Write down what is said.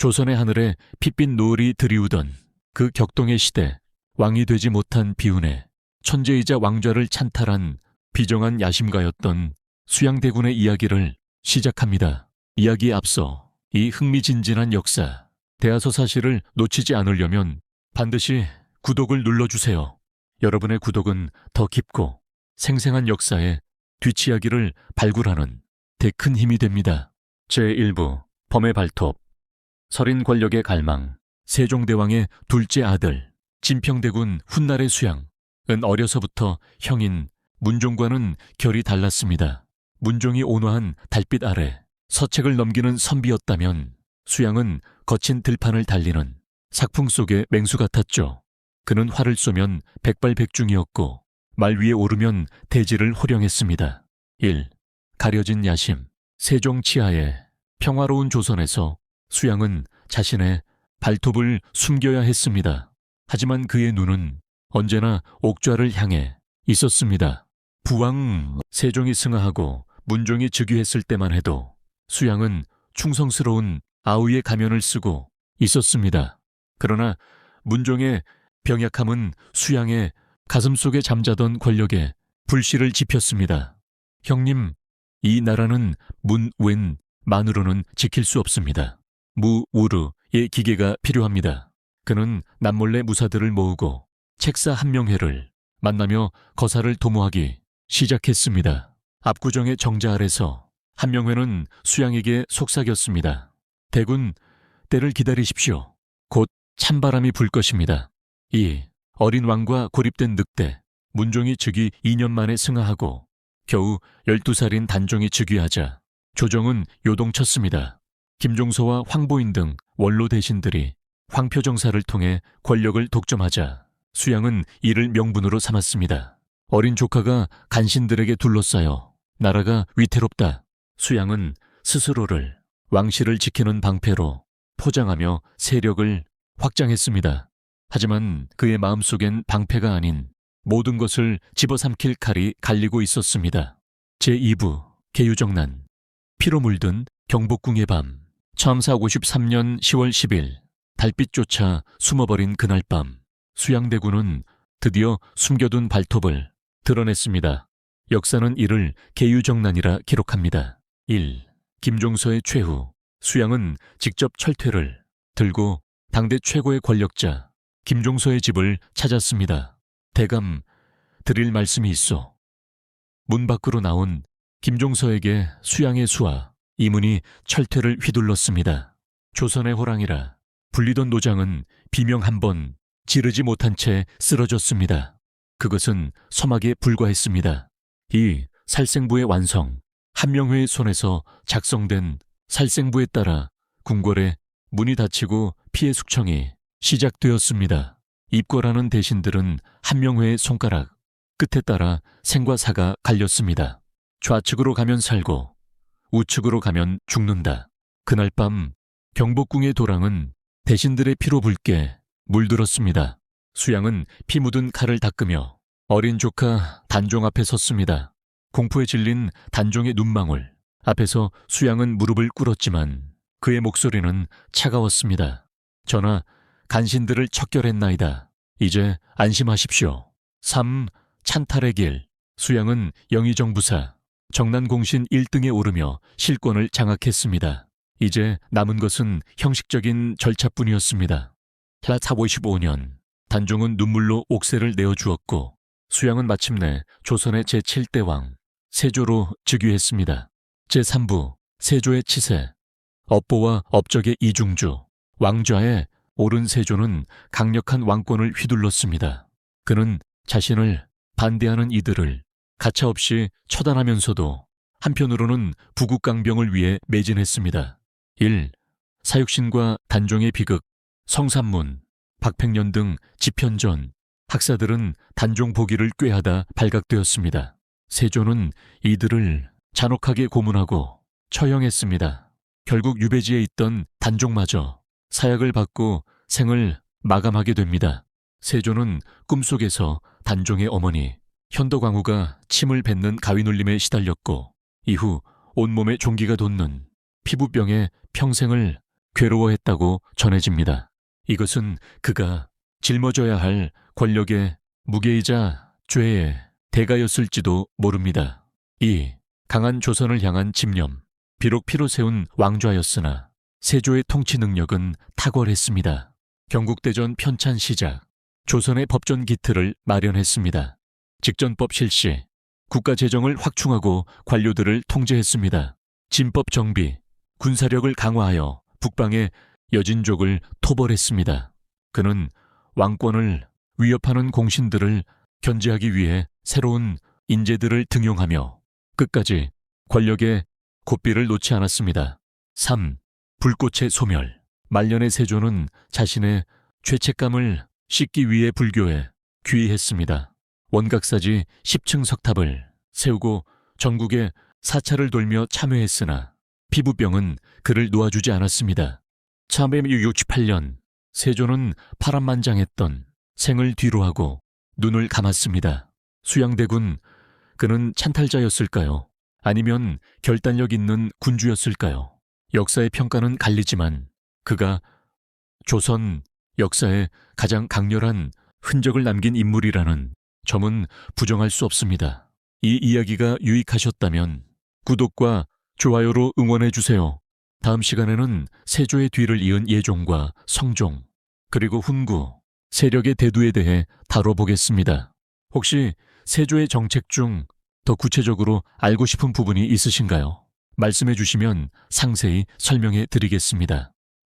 조선의 하늘에 핏빛 노을이 드리우던 그 격동의 시대, 왕이 되지 못한 비운에 천재이자 왕좌를 찬탈한 비정한 야심가였던 수양대군의 이야기를 시작합니다. 이야기에 앞서 이 흥미진진한 역사, 대하서사실을 놓치지 않으려면 반드시 구독을 눌러주세요. 여러분의 구독은 더 깊고 생생한 역사의 뒷이야기를 발굴하는 더 큰 힘이 됩니다. 제1부 범의 발톱. 서린 권력의 갈망. 세종대왕의 둘째 아들 진평대군 훗날의 수양은 어려서부터 형인 문종과는 결이 달랐습니다. 문종이 온화한 달빛 아래 서책을 넘기는 선비였다면 수양은 거친 들판을 달리는 삭풍 속의 맹수 같았죠. 그는 활을 쏘면 백발백중이었고 말 위에 오르면 대지를 호령했습니다. 1. 가려진 야심. 세종 치하의 평화로운 조선에서 수양은 자신의 발톱을 숨겨야 했습니다. 하지만 그의 눈은 언제나 옥좌를 향해 있었습니다. 부왕 세종이 승하하고 문종이 즉위했을 때만 해도 수양은 충성스러운 아우의 가면을 쓰고 있었습니다. 그러나 문종의 병약함은 수양의 가슴속에 잠자던 권력에 불씨를 지폈습니다. 형님, 이 나라는 문웬 만으로는 지킬 수 없습니다. 무우르의 기계가 필요합니다. 그는 남몰래 무사들을 모으고 책사 한명회를 만나며 거사를 도모하기 시작했습니다. 압구정의 정자 아래서 한명회는 수양에게 속삭였습니다. 대군, 때를 기다리십시오. 곧 찬바람이 불 것입니다. 2. 어린 왕과 고립된 늑대. 문종이 즉위 2년 만에 승하하고 겨우 12살인 단종이 즉위하자 조정은 요동쳤습니다. 김종서와 황보인 등 원로 대신들이 황표정사를 통해 권력을 독점하자 수양은 이를 명분으로 삼았습니다. 어린 조카가 간신들에게 둘러싸여 나라가 위태롭다. 수양은 스스로를 왕실을 지키는 방패로 포장하며 세력을 확장했습니다. 하지만 그의 마음속엔 방패가 아닌 모든 것을 집어삼킬 칼이 갈리고 있었습니다. 제2부 계유정난. 피로 물든 경복궁의 밤. 첨사 53년 10월 10일 달빛조차 숨어버린 그날 밤 수양대군은 드디어 숨겨둔 발톱을 드러냈습니다. 역사는 이를 계유정난이라 기록합니다. 1. 김종서의 최후. 수양은 직접 철퇴를 들고 당대 최고의 권력자 김종서의 집을 찾았습니다. 대감, 드릴 말씀이 있어. 문 밖으로 나온 김종서에게 수양의 수하 이문이 철퇴를 휘둘렀습니다. 조선의 호랑이라 불리던 노장은 비명 한 번 지르지 못한 채 쓰러졌습니다. 그것은 서막에 불과했습니다. 이 살생부의 완성, 한명회의 손에서 작성된 살생부에 따라 궁궐에 문이 닫히고 피해 숙청이 시작되었습니다. 입궐하는 대신들은 한명회의 손가락 끝에 따라 생과 사가 갈렸습니다. 좌측으로 가면 살고 우측으로 가면 죽는다. 그날 밤 경복궁의 도랑은 대신들의 피로 붉게 물들었습니다. 수양은 피 묻은 칼을 닦으며 어린 조카 단종 앞에 섰습니다. 공포에 질린 단종의 눈망울 앞에서 수양은 무릎을 꿇었지만 그의 목소리는 차가웠습니다. 전하, 간신들을 척결했나이다. 이제 안심하십시오. 3. 찬탈의 길. 수양은 영의정부사 정난공신 1등에 오르며 실권을 장악했습니다. 이제 남은 것은 형식적인 절차뿐이었습니다. 455년 단종은 눈물로 옥새를 내어주었고 수양은 마침내 조선의 제7대 왕 세조로 즉위했습니다. 제3부 세조의 치세. 업보와 업적의 이중주. 왕좌의 오른 세조는 강력한 왕권을 휘둘렀습니다. 그는 자신을 반대하는 이들을 가차없이 처단하면서도 한편으로는 부국강병을 위해 매진했습니다. 1. 사육신과 단종의 비극. 성삼문, 박팽년 등 집현전, 학사들은 단종 보기를 꾀하다 발각되었습니다. 세조는 이들을 잔혹하게 고문하고 처형했습니다. 결국 유배지에 있던 단종마저 사약을 받고 생을 마감하게 됩니다. 세조는 꿈속에서 단종의 어머니 현덕왕후가 침을 뱉는 가위눌림에 시달렸고 이후 온몸에 종기가 돋는 피부병에 평생을 괴로워했다고 전해집니다. 이것은 그가 짊어져야 할 권력의 무게이자 죄의 대가였을지도 모릅니다. 2. 강한 조선을 향한 집념. 비록 피로 세운 왕좌였으나 세조의 통치 능력은 탁월했습니다. 경국대전 편찬 시작. 조선의 법전 기틀을 마련했습니다. 직전법 실시. 국가 재정을 확충하고 관료들을 통제했습니다. 진법 정비. 군사력을 강화하여 북방의 여진족을 토벌했습니다. 그는 왕권을 위협하는 공신들을 견제하기 위해 새로운 인재들을 등용하며 끝까지 권력의 고삐를 놓지 않았습니다. 3. 불꽃의 소멸. 말년의 세조는 자신의 죄책감을 씻기 위해 불교에 귀의했습니다. 원각사지 10층 석탑을 세우고 전국에 사찰을 돌며 참회했으나 피부병은 그를 놓아주지 않았습니다. 1568년 세조는 파란만장했던 생을 뒤로하고 눈을 감았습니다. 수양대군, 그는 찬탈자였을까요? 아니면 결단력 있는 군주였을까요? 역사의 평가는 갈리지만 그가 조선 역사에 가장 강렬한 흔적을 남긴 인물이라는 점은 부정할 수 없습니다. 이 이야기가 유익하셨다면 구독과 좋아요로 응원해주세요. 다음 시간에는 세조의 뒤를 이은 예종과 성종, 그리고 훈구, 세력의 대두에 대해 다뤄보겠습니다. 혹시 세조의 정책 중 더 구체적으로 알고 싶은 부분이 있으신가요? 말씀해 주시면 상세히 설명해 드리겠습니다.